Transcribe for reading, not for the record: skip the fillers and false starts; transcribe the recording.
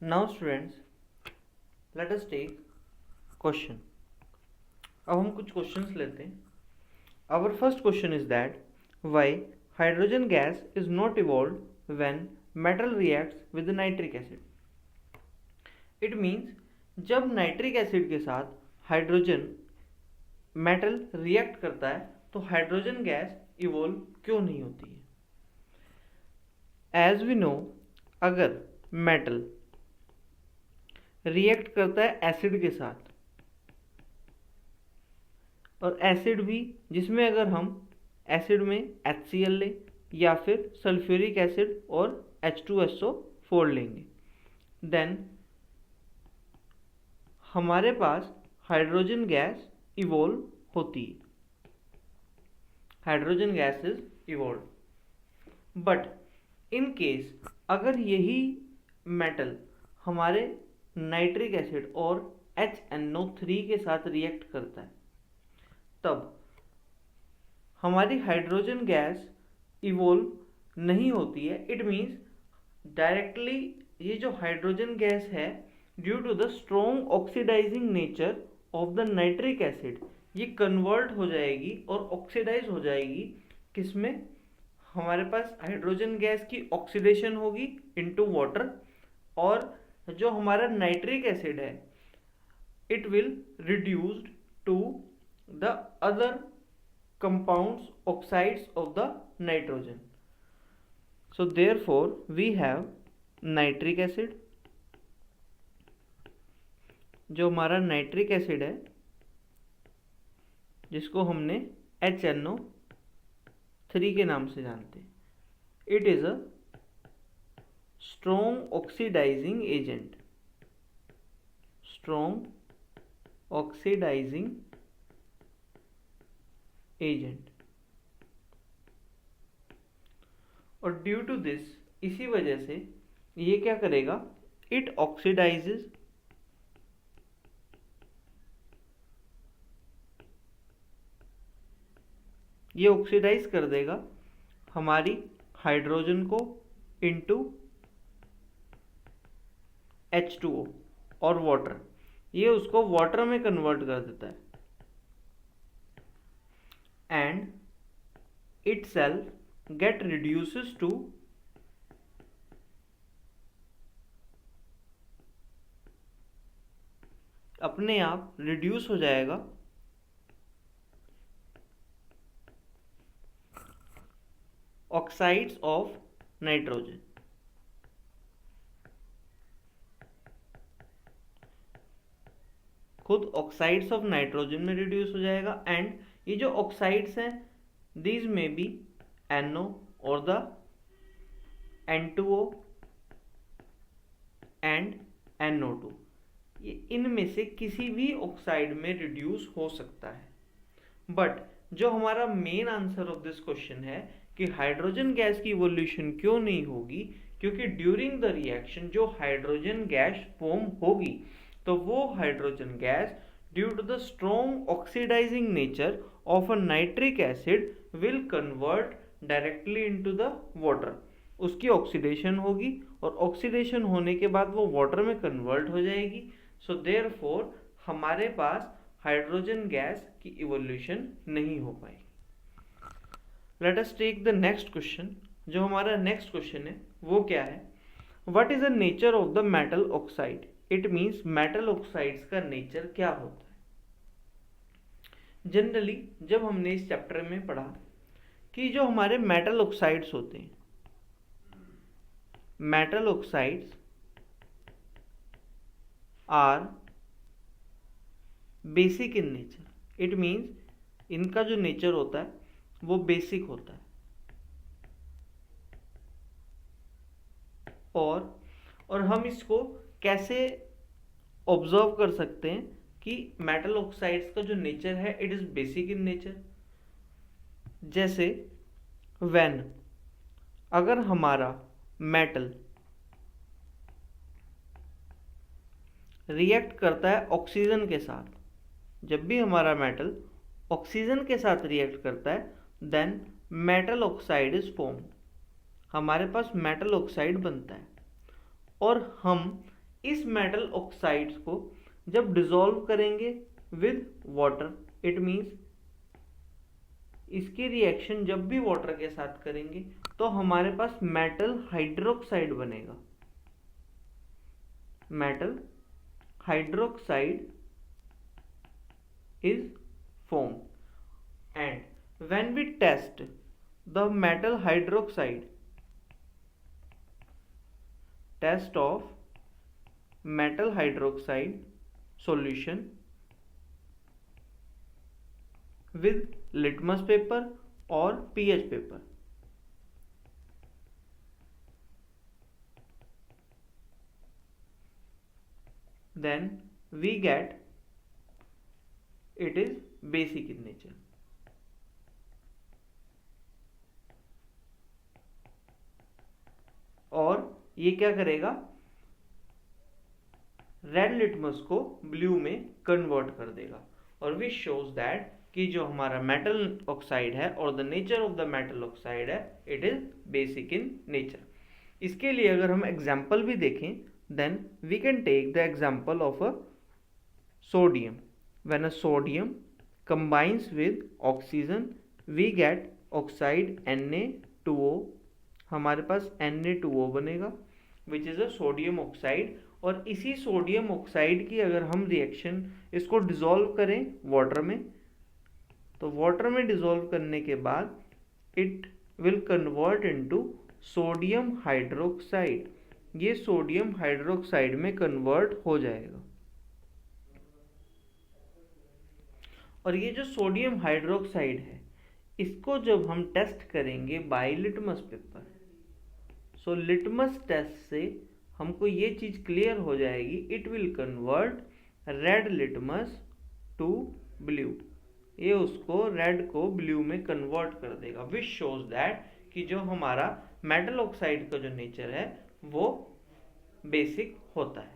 Now students, let us take question. अब हम कुछ क्वेश्चंस लेते हैं। Our first question is that why hydrogen gas is not evolved when metal reacts with nitric acid. It means जब nitric acid के साथ hydrogen metal react करता है तो हाइड्रोजन गैस इवॉल्व क्यों नहीं होती है? एज वी नो, अगर मेटल रिएक्ट करता है एसिड के साथ, और एसिड भी जिसमें अगर हम एसिड में HCl लें या फिर सल्फ्यूरिक एसिड और H2SO4 लेंगे, देन हमारे पास हाइड्रोजन गैस इवॉल्व होती है। Hydrogen gas is evolve. But in case अगर यही मेटल हमारे नाइट्रिक एसिड और HNO3 के साथ रिएक्ट करता है, तब हमारी हाइड्रोजन गैस इवॉल्व नहीं होती है। इट मीन्स डायरेक्टली ये जो हाइड्रोजन गैस है, due to the strong oxidizing nature of the nitric acid, ये कन्वर्ट हो जाएगी और ऑक्सीडाइज हो जाएगी। किसमें? हमारे पास हाइड्रोजन गैस की ऑक्सीडेशन होगी इनटू वाटर, और जो हमारा नाइट्रिक एसिड है it will reduced to the other compounds, oxides of the nitrogen. So therefore we have nitric acid। जो हमारा नाइट्रिक एसिड है जिसको हमने HNO3 के नाम से जानते हैं, it is a strong oxidizing agent. Strong oxidizing agent. और ड्यू टू दिस, इसी वजह से ये क्या करेगा, इट ऑक्सीडाइजेज ये ऑक्सीडाइज कर देगा हमारी हाइड्रोजन को इनटू H2O और वाटर। ये उसको वाटर में कन्वर्ट कर देता है and itself get reduces to अपने आप रिड्यूस हो जाएगा ऑक्साइड्स ऑफ नाइट्रोजन। खुद ऑक्साइड्स ऑफ नाइट्रोजन में रिड्यूस हो जाएगा। एंड ये जो ऑक्साइड्स हैं, दीज में बी NO और द N2O एंड NO2, ये इनमें से किसी भी ऑक्साइड में रिड्यूस हो सकता है। बट जो हमारा main answer of this question है कि हाइड्रोजन गैस की इवोल्यूशन क्यों नहीं होगी, क्योंकि ड्यूरिंग द रिएक्शन जो हाइड्रोजन गैस फॉर्म होगी, तो वो hydrogen gas due to the strong oxidizing nature of a nitric acid will convert directly into the water। उसकी ऑक्सीडेशन होगी और ऑक्सीडेशन होने के बाद वो वाटर में कन्वर्ट हो जाएगी। सो देयरफॉर हमारे पास हाइड्रोजन गैस की इवोल्यूशन नहीं हो पाएगी। Let us take the next question. जो हमारा नेक्स्ट क्वेश्चन है वो क्या है, what is the nature of the metal oxide. It means metal oxides का नेचर क्या होता है। जनरली जब हमने इस चैप्टर में पढ़ा कि जो हमारे मेटल ऑक्साइड्स होते हैं, metal oxides are basic in nature. It means इनका जो नेचर होता है वो बेसिक होता है। और हम इसको कैसे ऑब्जर्व कर सकते हैं कि मेटल ऑक्साइड्स का जो नेचर है it is basic in nature. जैसे व्हेन अगर हमारा मेटल रिएक्ट करता है ऑक्सीजन के साथ, जब भी हमारा मेटल ऑक्सीजन के साथ रिएक्ट करता है, then metal oxide is form. हमारे पास मेटल ऑक्साइड बनता है। और हम इस मेटल ऑक्साइड्स को जब डिसॉल्व करेंगे विद वाटर, इट मीन्स इसकी रिएक्शन जब भी वाटर के साथ करेंगे तो हमारे पास मेटल हाइड्रोक्साइड बनेगा। Metal hydroxide is formed, and when we test the metal hydroxide, test of metal hydroxide solution with litmus paper or pH paper, then we get it is basic in nature. और ये क्या करेगा, red litmus को blue में convert कर देगा। और which shows that कि जो हमारा मेटल ऑक्साइड है और the nature of the metal oxide है, it is basic in nature. इसके लिए अगर हम एग्जाम्पल भी देखें, then we can take the example of a sodium. When a sodium combines with oxygen, we get oxide Na2O। हमारे पास Na2O बनेगा which is a sodium oxide. और इसी सोडियम ऑक्साइड की अगर हम रिएक्शन इसको डिसॉल्व करें वाटर में, तो वाटर में डिसॉल्व करने के बाद it will convert into sodium hydroxide. ये सोडियम हाइड्रोक्साइड में कन्वर्ट हो जाएगा। और ये जो सोडियम हाइड्रोक्साइड है, इसको जब हम टेस्ट करेंगे by litmus paper, so litmus test से हमको ये चीज़ क्लियर हो जाएगी, it will convert red litmus to blue. ये उसको रेड को ब्लू में कन्वर्ट कर देगा, विच शोज दैट कि जो हमारा मेटल ऑक्साइड का जो नेचर है वो बेसिक होता है।